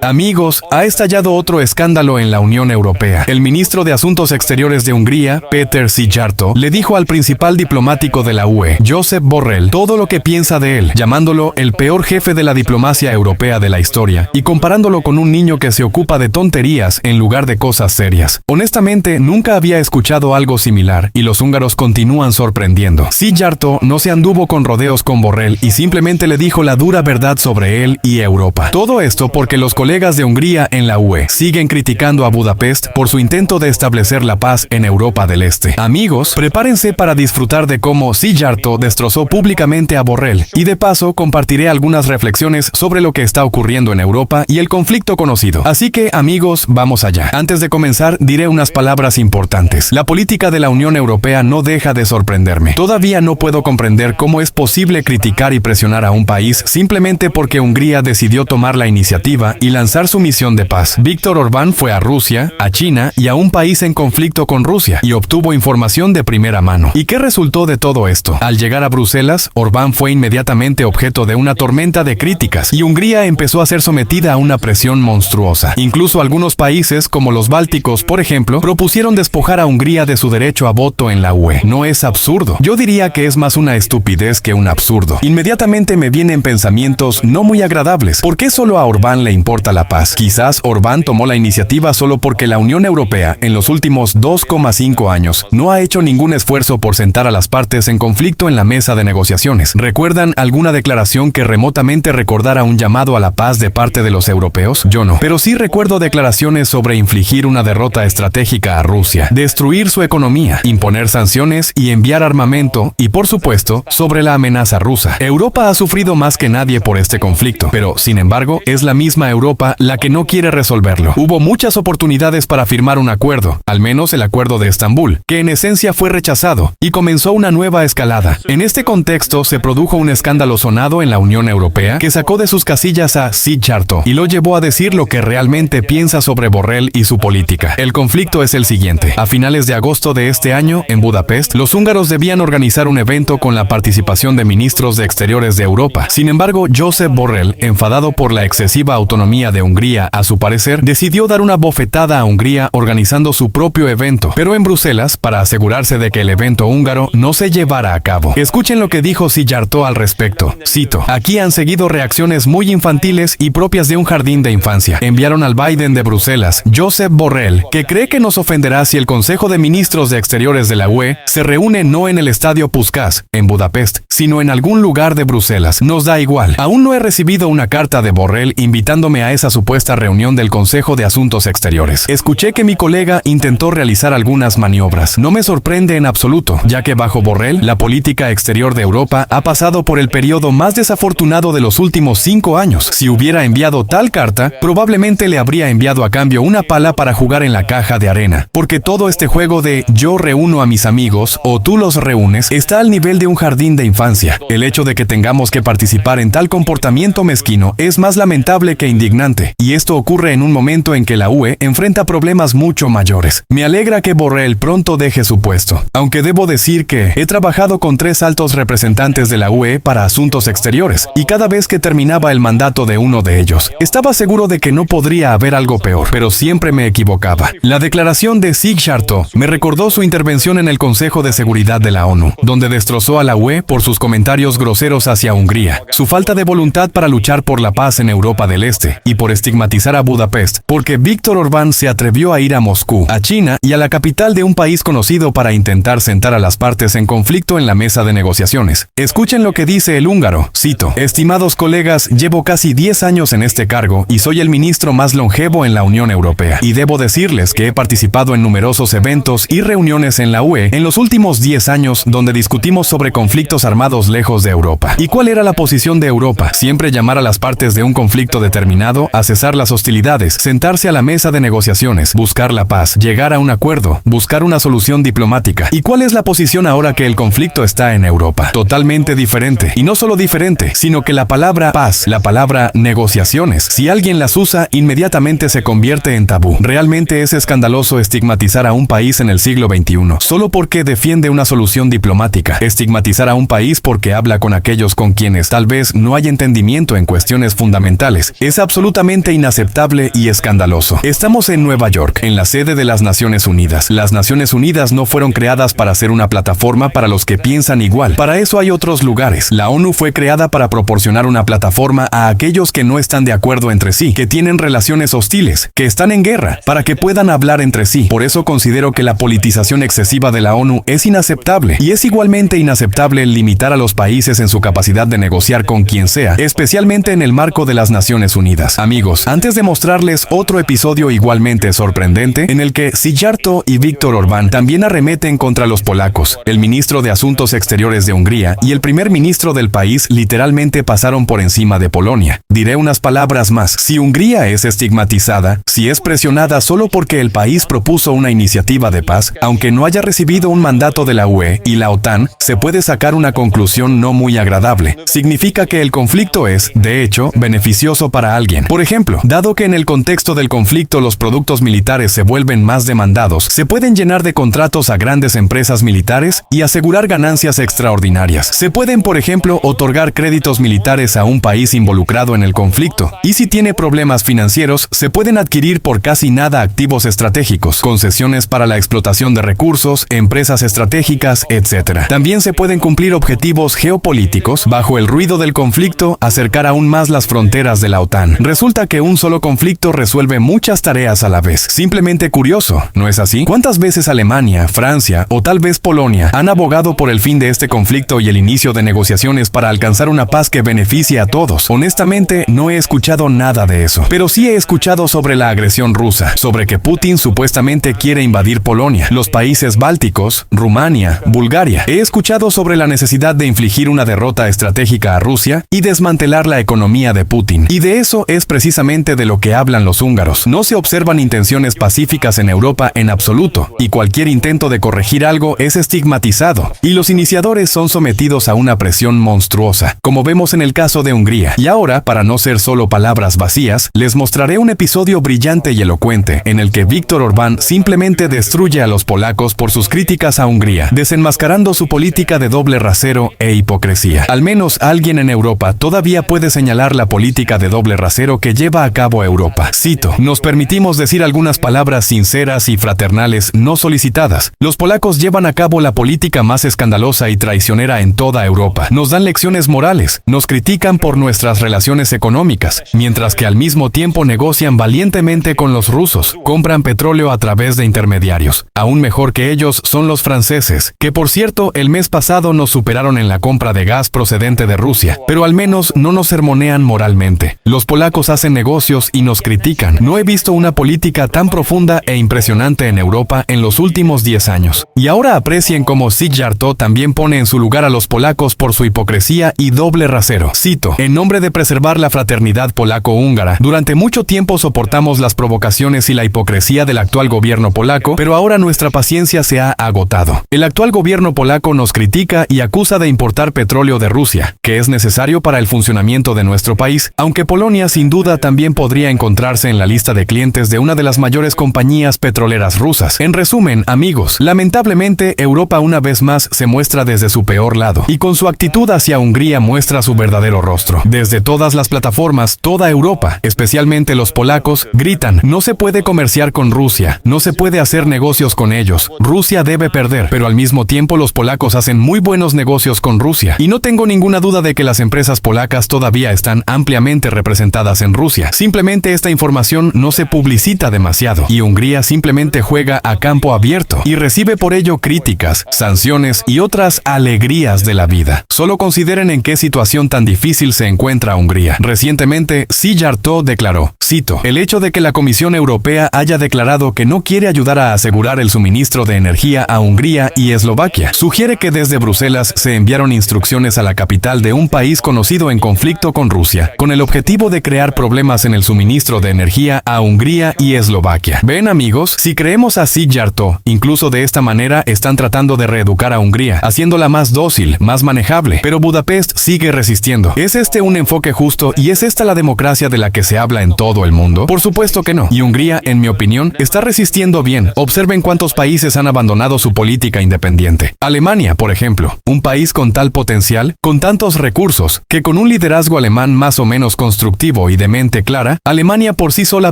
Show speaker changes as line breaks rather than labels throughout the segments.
Amigos, ha estallado otro escándalo en la Unión Europea. El ministro de Asuntos Exteriores de Hungría, Péter Szijjártó, le dijo al principal diplomático de la UE, Josep Borrell, todo lo que piensa de él, llamándolo el peor jefe de la diplomacia europea de la historia, y comparándolo con un niño que se ocupa de tonterías en lugar de cosas serias. Honestamente, nunca había escuchado algo similar, y los húngaros continúan sorprendiendo. Szijjártó no se anduvo con rodeos con Borrell y simplemente le dijo la dura verdad sobre él y Europa. Todo esto porque los colegas de Hungría en la UE siguen criticando a Budapest por su intento de establecer la paz en Europa del Este. Amigos, prepárense para disfrutar de cómo Szijjártó destrozó públicamente a Borrell, y de paso compartiré algunas reflexiones sobre lo que está ocurriendo en Europa y el conflicto conocido. Así que, amigos, vamos allá. Antes de comenzar, diré unas palabras importantes. La política de la Unión Europea no deja de sorprenderme. Todavía no puedo comprender cómo es posible criticar y presionar a un país simplemente porque Hungría decidió tomar la iniciativa y lanzar su misión de paz. Víctor Orbán fue a Rusia, a China y a un país en conflicto con Rusia y obtuvo información de primera mano. ¿Y qué resultó de todo esto? Al llegar a Bruselas, Orbán fue inmediatamente objeto de una tormenta de críticas y Hungría empezó a ser sometida a una presión monstruosa. Incluso algunos países, como los bálticos, por ejemplo, propusieron despojar a Hungría de su derecho a voto en la UE. ¿No es absurdo? Yo diría que es más una estupidez que un absurdo. Inmediatamente me vienen pensamientos no muy agradables. ¿Por qué solo a Orbán le importa la paz? Quizás Orbán tomó la iniciativa solo porque la Unión Europea en los últimos 2,5 años no ha hecho ningún esfuerzo por sentar a las partes en conflicto en la mesa de negociaciones. ¿Recuerdan alguna declaración que remotamente recordara un llamado a la paz de parte de los europeos? Yo no. Pero sí recuerdo declaraciones sobre infligir una derrota estratégica a Rusia, destruir su economía, imponer sanciones y enviar armamento, y por supuesto, sobre la amenaza rusa. Europa ha sufrido más que nadie por este conflicto, pero sin embargo, es la misma Europa la que no quiere resolverlo. Hubo muchas oportunidades para firmar un acuerdo, al menos el acuerdo de Estambul, que en esencia fue rechazado, y comenzó una nueva escalada. En este contexto se produjo un escándalo sonado en la Unión Europea que sacó de sus casillas a Szijjártó y lo llevó a decir lo que realmente piensa sobre Borrell y su política. El conflicto es el siguiente. A finales de agosto de este año, en Budapest, los húngaros debían organizar un evento con la participación de ministros de Exteriores de Europa. Sin embargo, Josep Borrell, enfadado por la excesiva autonomía de Hungría, a su parecer, decidió dar una bofetada a Hungría organizando su propio evento, pero en Bruselas, para asegurarse de que el evento húngaro no se llevara a cabo. Escuchen lo que dijo Szijjártó al respecto. Cito: aquí han seguido reacciones muy infantiles y propias de un jardín de infancia. Enviaron al Biden de Bruselas, Josep Borrell, que cree que nos ofenderá si el Consejo de Ministros de Exteriores de la UE se reúne no en el Estadio Puskás, en Budapest, sino en algún lugar de Bruselas. Nos da igual. Aún no he recibido una carta de Borrell invitándome a esa supuesta reunión del Consejo de Asuntos Exteriores. Escuché que mi colega intentó realizar algunas maniobras. No me sorprende en absoluto, ya que bajo Borrell, la política exterior de Europa ha pasado por el periodo más desafortunado de los últimos 5 años. Si hubiera enviado tal carta, probablemente le habría enviado a cambio una pala para jugar en la caja de arena. Porque todo este juego de yo reúno a mis amigos o tú los reúnes está al nivel de un jardín de infancia. El hecho de que tengamos que participar en tal comportamiento mezquino es más lamentable que indignante, y esto ocurre en un momento en que la UE enfrenta problemas mucho mayores. Me alegra que Borrell pronto deje su puesto, aunque debo decir que he trabajado con 3 altos representantes de la UE para asuntos exteriores, y cada vez que terminaba el mandato de uno de ellos, estaba seguro de que no podría haber algo peor, pero siempre me equivocaba. La declaración de Szijjártó me recordó su intervención en el Consejo de Seguridad de la ONU, donde destrozó a la UE por sus comentarios groseros hacia Hungría, su falta de voluntad para luchar por la paz en Europa del Este, y por estigmatizar a Budapest, porque Víctor Orbán se atrevió a ir a Moscú, a China y a la capital de un país conocido para intentar sentar a las partes en conflicto en la mesa de negociaciones. Escuchen lo que dice el húngaro, cito: estimados colegas, llevo casi 10 años en este cargo y soy el ministro más longevo en la Unión Europea, y debo decirles que he participado en numerosos eventos y reuniones en la UE en los últimos 10 años donde discutimos sobre conflictos armados lejos de Europa. ¿Y cuál era la posición de Europa? Siempre llamar a las partes de un conflicto determinado a cesar las hostilidades, sentarse a la mesa de negociaciones, buscar la paz, llegar a un acuerdo, buscar una solución diplomática. ¿Y cuál es la posición ahora que el conflicto está en Europa? Totalmente diferente. Y no solo diferente, sino que la palabra paz, la palabra negociaciones, si alguien las usa, inmediatamente se convierte en tabú. Realmente es escandaloso estigmatizar a un país en el siglo XXI solo porque defiende una solución diplomática. Estigmatizar a un país porque habla con aquellos con quienes tal vez no hay entendimiento en cuestiones fundamentales. Es absolutamente absolutamente inaceptable y escandaloso. Estamos en Nueva York, en la sede de las Naciones Unidas. Las Naciones Unidas no fueron creadas para ser una plataforma para los que piensan igual. Para eso hay otros lugares. La ONU fue creada para proporcionar una plataforma a aquellos que no están de acuerdo entre sí, que tienen relaciones hostiles, que están en guerra, para que puedan hablar entre sí. Por eso considero que la politización excesiva de la ONU es inaceptable, y es igualmente inaceptable el limitar a los países en su capacidad de negociar con quien sea, especialmente en el marco de las Naciones Unidas. Amigos, antes de mostrarles otro episodio igualmente sorprendente, en el que Szijjártó y Viktor Orbán también arremeten contra los polacos, el ministro de Asuntos Exteriores de Hungría y el primer ministro del país literalmente pasaron por encima de Polonia. Diré unas palabras más. Si Hungría es estigmatizada, si es presionada solo porque el país propuso una iniciativa de paz, aunque no haya recibido un mandato de la UE y la OTAN, se puede sacar una conclusión no muy agradable. Significa que el conflicto es, de hecho, beneficioso para alguien. Por ejemplo, dado que en el contexto del conflicto los productos militares se vuelven más demandados, se pueden llenar de contratos a grandes empresas militares y asegurar ganancias extraordinarias. Se pueden, por ejemplo, otorgar créditos militares a un país involucrado en el conflicto. Y si tiene problemas financieros, se pueden adquirir por casi nada activos estratégicos, concesiones para la explotación de recursos, empresas estratégicas, etc. También se pueden cumplir objetivos geopolíticos bajo el ruido del conflicto, acercar aún más las fronteras de la OTAN. Resulta que un solo conflicto resuelve muchas tareas a la vez. Simplemente curioso, ¿no es así? ¿Cuántas veces Alemania, Francia o tal vez Polonia han abogado por el fin de este conflicto y el inicio de negociaciones para alcanzar una paz que beneficie a todos? Honestamente, no he escuchado nada de eso. Pero sí he escuchado sobre la agresión rusa, sobre que Putin supuestamente quiere invadir Polonia, los países bálticos, Rumania, Bulgaria. He escuchado sobre la necesidad de infligir una derrota estratégica a Rusia y desmantelar la economía de Putin. Y de eso es precisamente de lo que hablan los húngaros. No se observan intenciones pacíficas en Europa en absoluto, y cualquier intento de corregir algo es estigmatizado, y los iniciadores son sometidos a una presión monstruosa, como vemos en el caso de Hungría. Y ahora, para no ser solo palabras vacías, les mostraré un episodio brillante y elocuente, en el que Viktor Orbán simplemente destruye a los polacos por sus críticas a Hungría, desenmascarando su política de doble rasero e hipocresía. Al menos alguien en Europa todavía puede señalar la política de doble rasero que lleva a cabo Europa. Cito: nos permitimos decir algunas palabras sinceras y fraternales no solicitadas. Los polacos llevan a cabo la política más escandalosa y traicionera en toda Europa. Nos dan lecciones morales, nos critican por nuestras relaciones económicas, mientras que al mismo tiempo negocian valientemente con los rusos, compran petróleo a través de intermediarios. Aún mejor que ellos son los franceses, que por cierto el mes pasado nos superaron en la compra de gas procedente de Rusia, pero al menos no nos sermonean moralmente. Los polacos hacen negocios y nos critican. No he visto una política tan profunda e impresionante en Europa en los últimos 10 años. Y ahora aprecien cómo Szijjártó también pone en su lugar a los polacos por su hipocresía y doble rasero. Cito: en nombre de preservar la fraternidad polaco-húngara, durante mucho tiempo soportamos las provocaciones y la hipocresía del actual gobierno polaco, pero ahora nuestra paciencia se ha agotado. El actual gobierno polaco nos critica y acusa de importar petróleo de Rusia, que es necesario para el funcionamiento de nuestro país, aunque Polonia sin duda también podría encontrarse en la lista de clientes de una de las mayores compañías petroleras rusas. En resumen, amigos, lamentablemente Europa una vez más se muestra desde su peor lado, y con su actitud hacia Hungría muestra su verdadero rostro. Desde todas las plataformas, toda Europa, especialmente los polacos, gritan: no se puede comerciar con Rusia, no se puede hacer negocios con ellos, Rusia debe perder. Pero al mismo tiempo los polacos hacen muy buenos negocios con Rusia, y no tengo ninguna duda de que las empresas polacas todavía están ampliamente representadas en Rusia. Simplemente esta información no se publicita demasiado, y Hungría simplemente juega a campo abierto, y recibe por ello críticas, sanciones y otras alegrías de la vida. Solo consideren en qué situación tan difícil se encuentra Hungría. Recientemente, Szijjártó declaró, cito: el hecho de que la Comisión Europea haya declarado que no quiere ayudar a asegurar el suministro de energía a Hungría y Eslovaquia sugiere que desde Bruselas se enviaron instrucciones a la capital de un país conocido en conflicto con Rusia, con el objetivo de crear problemas en el suministro de energía a Hungría y Eslovaquia. ¿Ven, amigos? Si creemos a Szijjártó, incluso de esta manera están tratando de reeducar a Hungría, haciéndola más dócil, más manejable, pero Budapest sigue resistiendo. ¿Es este un enfoque justo y es esta la democracia de la que se habla en todo el mundo? Por supuesto que no. Y Hungría, en mi opinión, está resistiendo bien. Observen cuántos países han abandonado su política independiente. Alemania, por ejemplo, un país con tal potencial, con tantos recursos, que con un liderazgo alemán más o menos constructivo y de mente clara, Alemania por sí sola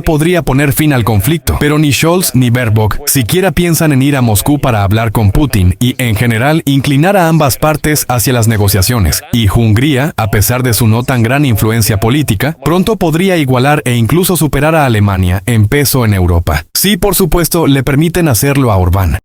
podría poner fin al conflicto. Pero ni Scholz ni Baerbock siquiera piensan en ir a Moscú para hablar con Putin y, en general, inclinar a ambas partes hacia las negociaciones. Y Hungría, a pesar de su no tan gran influencia política, pronto podría igualar e incluso superar a Alemania en peso en Europa. Sí, por supuesto, le permiten hacerlo a Orbán.